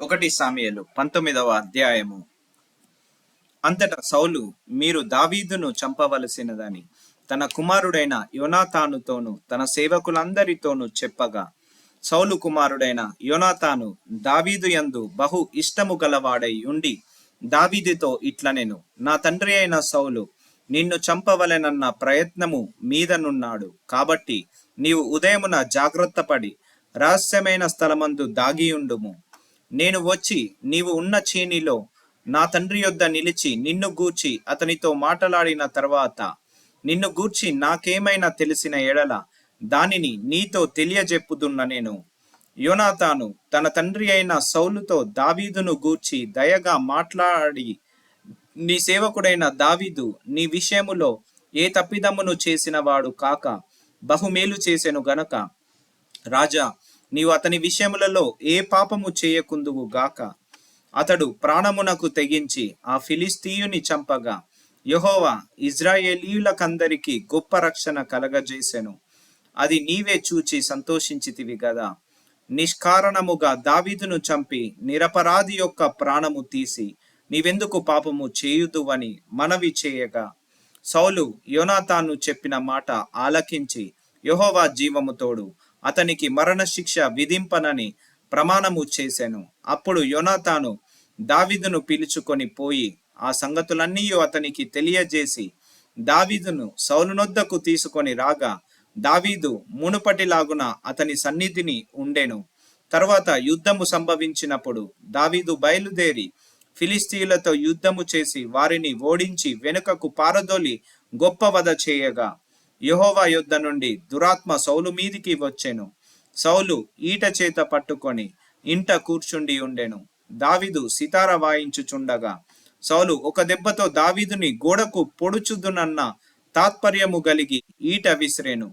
ఒకటి సామెయలు 19వ అధ్యాయము. అంతటా సౌలు, మీరు దావీదును చంపవలసినదని తన కుమారుడైన యోనాతానుతోను తన సేవకులందరితోనూ చెప్పగా, సౌలు కుమారుడైన యోనాతాను దావీదు యందు బహు ఇష్టము గలవాడై ఉండి దావీదుతో ఇట్లనెను, నా తండ్రి అయిన సౌలు నిన్ను చంపవలెనన్న ప్రయత్నము మీదనున్నాడు. కాబట్టి నీవు ఉదయమున జాగ్రత్తపడి రహస్యమైన స్థలమందు దాగియుండుము. నేను వచ్చి నీవు ఉన్న చేనిలో నా తండ్రి యొద్ద నిలిచి నిన్ను గూర్చి అతనితో మాటలాడిన తర్వాత నిన్ను గూర్చి నాకేమైనా తెలిసిన ఎడల దానిని నీతో తెలియజెప్పుదున్న నేను. యోనాతాను తన తండ్రి అయిన సౌలుతో దావీదును గూర్చి దయగా మాట్లాడి, నీ సేవకుడైన దావీదు నీ విషయములో ఏ తప్పిదమును చేసిన వాడు కాక బహుమేలు చేసెను గనక, రాజా, నీవు అతని విషయములలో ఏ పాపము చేయకుందువు గాక. అతడు ప్రాణమునకు తెగించి ఆ ఫిలిస్తీయుని చంపగా యెహోవా ఇజ్రాయేలీయులకందరికీ గొప్ప రక్షణ కలగజేసెను. అది నీవే చూచి సంతోషించితివి గదా. నిష్కారణముగా దావీదును చంపి నిరపరాధి యొక్క ప్రాణము తీసి నీవెందుకు పాపము చేయుదువని మనవి చేయగా, సౌలు యోనాతాను చెప్పిన మాట ఆలకించి యెహోవా జీవము తోడు అతనికి మరణశిక్ష విధింపనని ప్రమాణము చేసెను. అప్పుడు యోనాతాను దావీదును పిలుచుకొని పోయి ఆ సంగతులన్నీ అతనికి తెలియజేసి దావీదును సౌలునొద్దకు తీసుకొని రాగా, దావీదు మునుపటిలాగున అతని సన్నిధిని ఉండెను. తర్వాత యుద్ధము సంభవించినప్పుడు దావీదు బయలుదేరి ఫిలిస్తీయులతో యుద్ధము చేసి వారిని ఓడించి వెనుకకు పారదోలి గొప్ప వధ చేయగా, యెహోవా యొద్ద నుండి దురాత్మ సౌలు మీదికి వచ్చెను. సౌలు ఈట చేత పట్టుకొని ఇంట కూర్చుండి ఉండెను. దావీదు సితార వాయించుచుండగా సౌలు ఒక దెబ్బతో దావీదుని గోడకు పొడుచుదునన్న తాత్పర్యము గలిగి ఈట విసిరెను.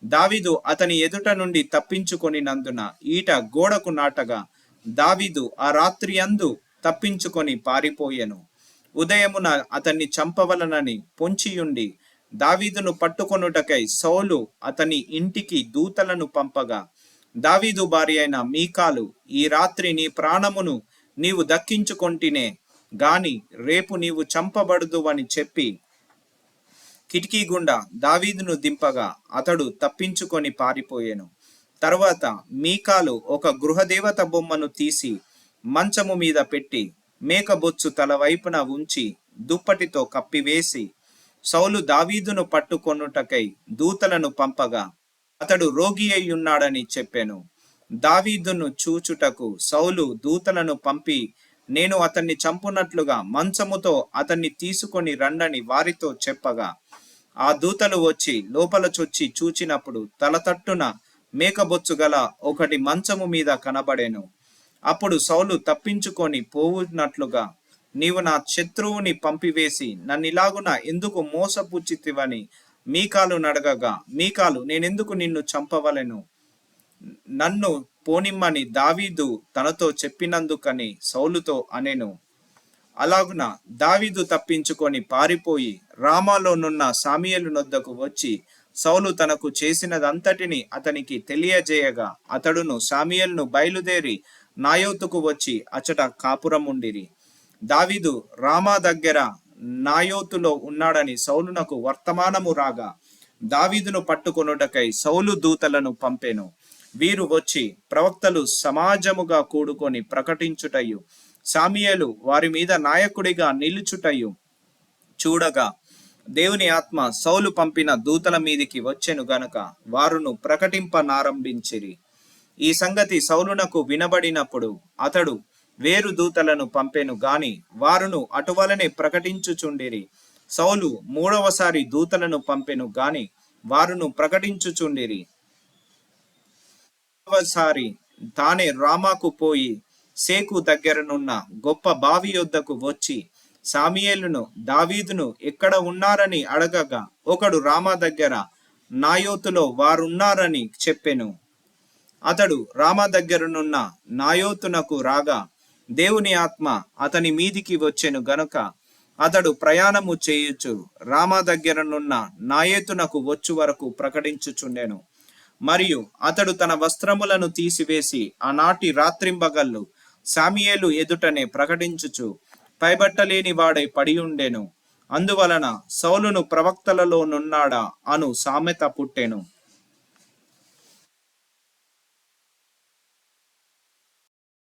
దావీదు అతని ఎదుట నుండి తప్పించుకొనినందున ఈట గోడకు నాటగా దావీదు ఆ రాత్రి అందు తప్పించుకొని పారిపోయెను. ఉదయమున అతన్ని చంపవలనని పొంచియుండి దావీదును పట్టుకొనుటకై సౌలు అతని ఇంటికి దూతలను పంపగా, దావీదు భార్య అయిన మీకాలు, ఈ రాత్రి నీ ప్రాణమును నీవు దక్కించుకొంటినే గాని రేపు నీవు చంపబడుదువని చెప్పి కిటికీ గుండా దావీదును దింపగా అతడు తప్పించుకొని పారిపోయెను. తరువాత మీకాలు ఒక గృహదేవత బొమ్మను తీసి మంచము మీద పెట్టి మేకబొచ్చు తల వైపున ఉంచి దుప్పటితో కప్పివేసి సౌలు దావీదును పట్టుకొనుటకై దూతలను పంపగా అతడు రోగి అయ్యున్నాడని చెప్పెను. దావీదును చూచుటకు సౌలు దూతలను పంపి, నేను అతన్ని చంపునట్లుగా మంచముతో అతన్ని తీసుకొని రండని వారితో చెప్పగా, ఆ దూతలు వచ్చి లోపల చొచ్చి చూచినప్పుడు తల తట్టున మేకబొచ్చు గల ఒకటి మంచము మీద కనబడెను. అప్పుడు సౌలు తప్పించుకొని పోవునట్లుగా, నీవు నా శత్రువుని పంపివేసి నన్నిలాగున ఎందుకు మోసపుచ్చితివని మీకాలు నడగగా, మీకాలు, నేనెందుకు నిన్ను చంపవలెను, నన్ను పోనిమ్మని దావీదు తనతో చెప్పినందుకని సౌలుతో అనెను. అలాగున దావీదు తప్పించుకొని పారిపోయి రామాలోనున్న సామెయేలు నొద్దకు వచ్చి సౌలు తనకు చేసినదంతటిని అతనికి తెలియజేయగా, అతడును సామెయేలును బయలుదేరి నాయోతుకు వచ్చి అచట కాపురముండిరి. దావీదు రామా దగ్గర నాయోతులో ఉన్నాడని సౌలునకు వర్తమానము రాగా దావీదును పట్టుకొనుటకై సౌలు దూతలను పంపెను. వీరు వచ్చి ప్రవక్తలు సమాజముగా కూడుకొని ప్రకటించుటయు సామెయేలు వారి మీద నాయకుడిగా నిలుచుటయు చూడగా, దేవుని ఆత్మ సౌలు పంపిన దూతల మీదికి వచ్చెను గనుక వారును ప్రకటింపనారంభించిరి. ఈ సంగతి సౌలునకు వినబడినప్పుడు అతడు వేరు దూతలను పంపెను గాని వారును అటువలనే ప్రకటించుచుండిరి. సౌలు మూడవసారి దూతలను పంపెను గాని వారును ప్రకటించుచుండిరి. మూడవసారి తానే రామాకు పోయి సేకు దగ్గరనున్న గొప్ప బావి యొద్దకు వచ్చి సామెయేలును దావీదును ఎక్కడ ఉన్నారని అడగగా, ఒకడు రామా దగ్గర నాయోతులో వారున్నారని చెప్పెను. అతడు రామా దగ్గరనున్న నాయోతునకు రాగా దేవుని ఆత్మ అతని మీదికి వచ్చెను గనుక అతడు ప్రయాణము చేయుచు రామా దగ్గరనున్న నాయోతునకు వచ్చు వరకు ప్రకటించుచుండెను. మరియు అతడు తన వస్త్రములను తీసివేసి ఆనాటి రాత్రింబగళ్ళు సామియేలు ఎదుటనే ప్రకటించుచు పైబట్టలేని వాడై పడియుండెను. అందువలన సౌలును ప్రవక్తలలో నున్నాడా అను సామెత పుట్టెను.